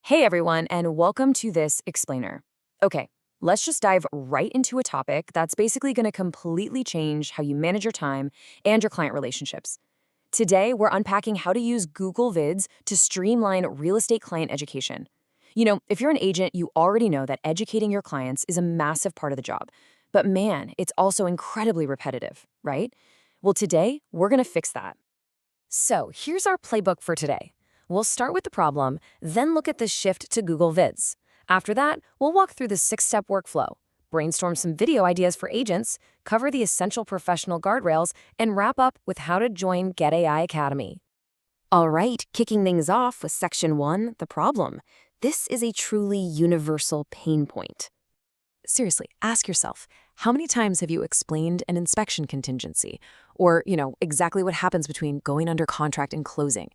Hey everyone, and welcome to this explainer. Okay, let's just dive right into a topic that's basically going to completely change how you manage your time and your client relationships. Today, we're unpacking how to use Google Vids to streamline real estate client education. If you're an agent, you already know that educating your clients is a massive part of the job. But man, it's also incredibly repetitive, right? Well, today, we're going to fix that. So here's our playbook for today. We'll start with the problem, then look at the shift to Google Vids. After that, we'll walk through the 6-step workflow, brainstorm some video ideas for agents, cover the essential professional guardrails, and wrap up with how to join GetAI Academy. All right, kicking things off with Section 1, the problem. This is a truly universal pain point. Seriously, ask yourself, how many times have you explained an inspection contingency? Or, exactly what happens between going under contract and closing?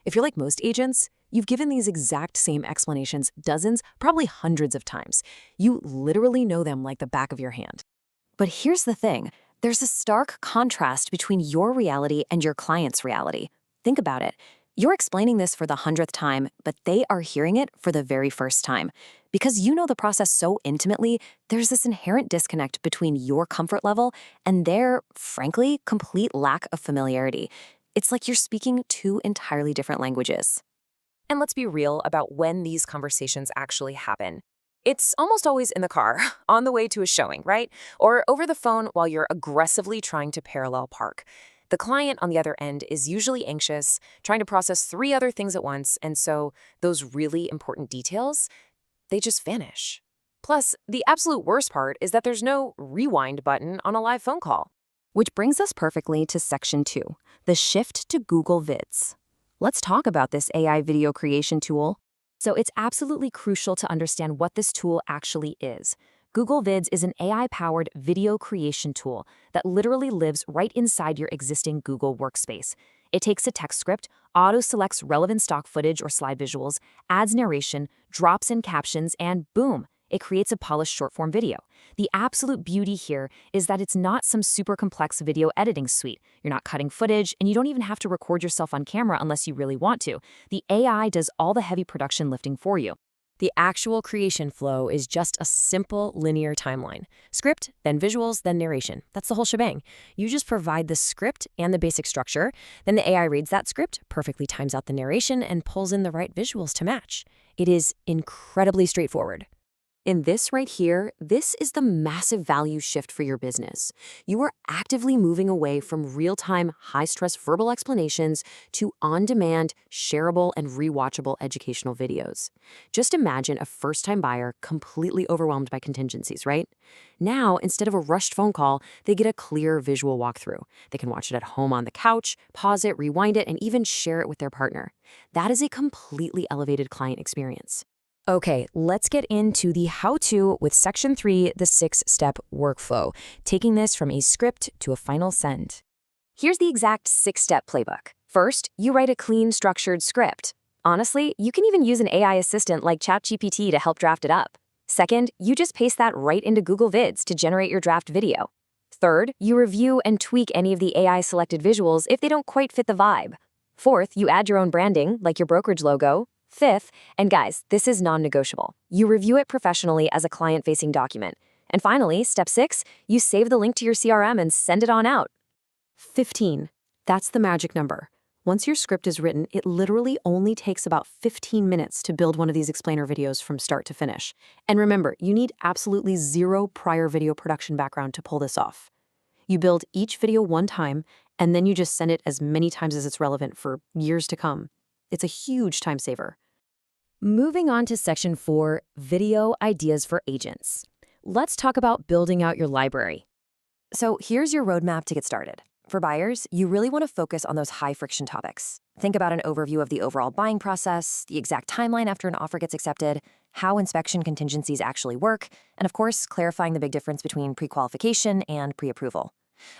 If you're like most agents, you've given these exact same explanations dozens, probably hundreds of times. You literally know them like the back of your hand. But here's the thing. There's a stark contrast between your reality and your client's reality. Think about it. You're explaining this for the 100th time, but they are hearing it for the very first time. Because you know the process so intimately, there's this inherent disconnect between your comfort level and their, frankly, complete lack of familiarity. It's like you're speaking two entirely different languages. And let's be real about when these conversations actually happen. It's almost always in the car, on the way to a showing, right? Or over the phone while you're aggressively trying to parallel park. The client on the other end is usually anxious, trying to process 3 other things at once, and so those really important details, they just vanish. Plus, the absolute worst part is that there's no rewind button on a live phone call. Which brings us perfectly to Section 2, the shift to Google Vids. Let's talk about this AI video creation tool. So it's absolutely crucial to understand what this tool actually is. Google Vids is an AI-powered video creation tool that literally lives right inside your existing Google workspace. It takes a text script, auto-selects relevant stock footage or slide visuals, adds narration, drops in captions, and boom, it creates a polished short-form video. The absolute beauty here is that it's not some super complex video editing suite. You're not cutting footage, and you don't even have to record yourself on camera unless you really want to. The AI does all the heavy production lifting for you. The actual creation flow is just a simple linear timeline. Script, then visuals, then narration. That's the whole shebang. You just provide the script and the basic structure, then the AI reads that script, perfectly times out the narration, and pulls in the right visuals to match. It is incredibly straightforward. In this right here, this is the massive value shift for your business. You are actively moving away from real-time, high-stress verbal explanations to on-demand, shareable, and rewatchable educational videos. Just imagine a first-time buyer completely overwhelmed by contingencies, right? Now, instead of a rushed phone call, they get a clear visual walkthrough. They can watch it at home on the couch, pause it, rewind it, and even share it with their partner. That is a completely elevated client experience. Okay, let's get into the how-to with Section 3, the 6-step workflow, taking this from a script to a final send. Here's the exact 6-step playbook. First, you write a clean, structured script. Honestly, you can even use an AI assistant like ChatGPT to help draft it up. Second, you just paste that right into Google Vids to generate your draft video. Third, you review and tweak any of the AI-selected visuals if they don't quite fit the vibe. Fourth, you add your own branding, like your brokerage logo. Fifth, and guys, this is non-negotiable. You review it professionally as a client-facing document. And finally, step 6, you save the link to your CRM and send it on out. 15. That's the magic number. Once your script is written, it literally only takes about 15 minutes to build one of these explainer videos from start to finish. And remember, you need absolutely zero prior video production background to pull this off. You build each video one time, and then you just send it as many times as it's relevant for years to come. It's a huge time saver. Moving on to Section 4, video ideas for agents. Let's talk about building out your library. So here's your roadmap to get started. For buyers, you really want to focus on those high-friction topics. Think about an overview of the overall buying process, the exact timeline after an offer gets accepted, how inspection contingencies actually work, and of course, clarifying the big difference between pre-qualification and pre-approval.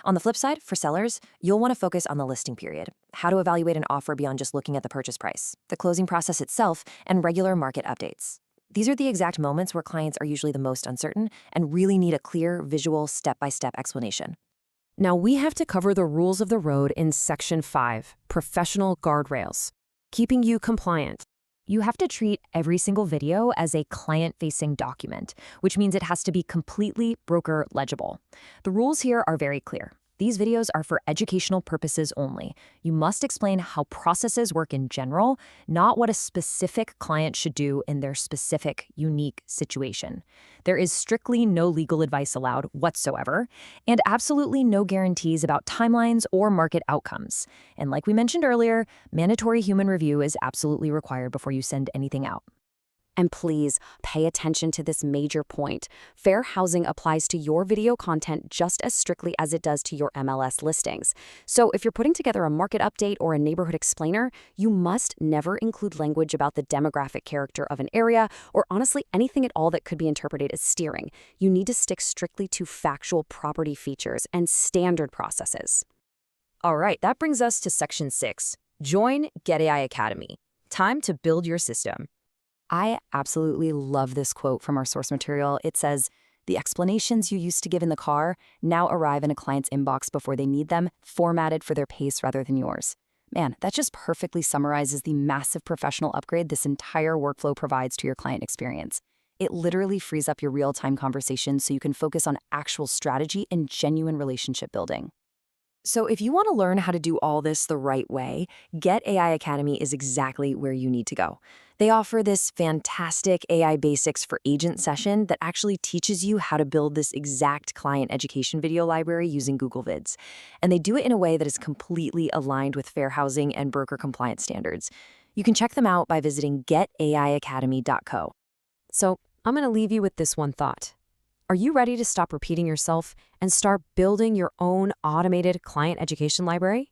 On the flip side, for sellers, you'll want to focus on the listing period, how to evaluate an offer beyond just looking at the purchase price, the closing process itself, and regular market updates. These are the exact moments where clients are usually the most uncertain and really need a clear, visual, step-by-step explanation. Now we have to cover the rules of the road in Section 5, professional guardrails, keeping you compliant. You have to treat every single video as a client-facing document, which means it has to be completely broker legible. The rules here are very clear. These videos are for educational purposes only. You must explain how processes work in general, not what a specific client should do in their specific, unique situation. There is strictly no legal advice allowed whatsoever, and absolutely no guarantees about timelines or market outcomes. And like we mentioned earlier, mandatory human review is absolutely required before you send anything out. And please pay attention to this major point. Fair housing applies to your video content just as strictly as it does to your MLS listings. So if you're putting together a market update or a neighborhood explainer, you must never include language about the demographic character of an area or honestly anything at all that could be interpreted as steering. You need to stick strictly to factual property features and standard processes. All right, that brings us to Section 6. Join GetAI Academy. Time to build your system. I absolutely love this quote from our source material. It says, "The explanations you used to give in the car now arrive in a client's inbox before they need them, formatted for their pace rather than yours." Man, that just perfectly summarizes the massive professional upgrade this entire workflow provides to your client experience. It literally frees up your real-time conversations so you can focus on actual strategy and genuine relationship building. So if you want to learn how to do all this the right way, GetAI Academy is exactly where you need to go. They offer this fantastic AI Basics for Agent session that actually teaches you how to build this exact client education video library using Google Vids. And they do it in a way that is completely aligned with fair housing and broker compliance standards. You can check them out by visiting getaiacademy.co. So I'm going to leave you with this one thought. Are you ready to stop repeating yourself and start building your own automated client education library?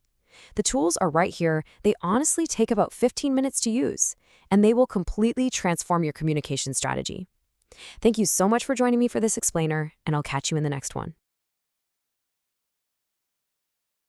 The tools are right here. They honestly take about 15 minutes to use, and they will completely transform your communication strategy. Thank you so much for joining me for this explainer, and I'll catch you in the next one.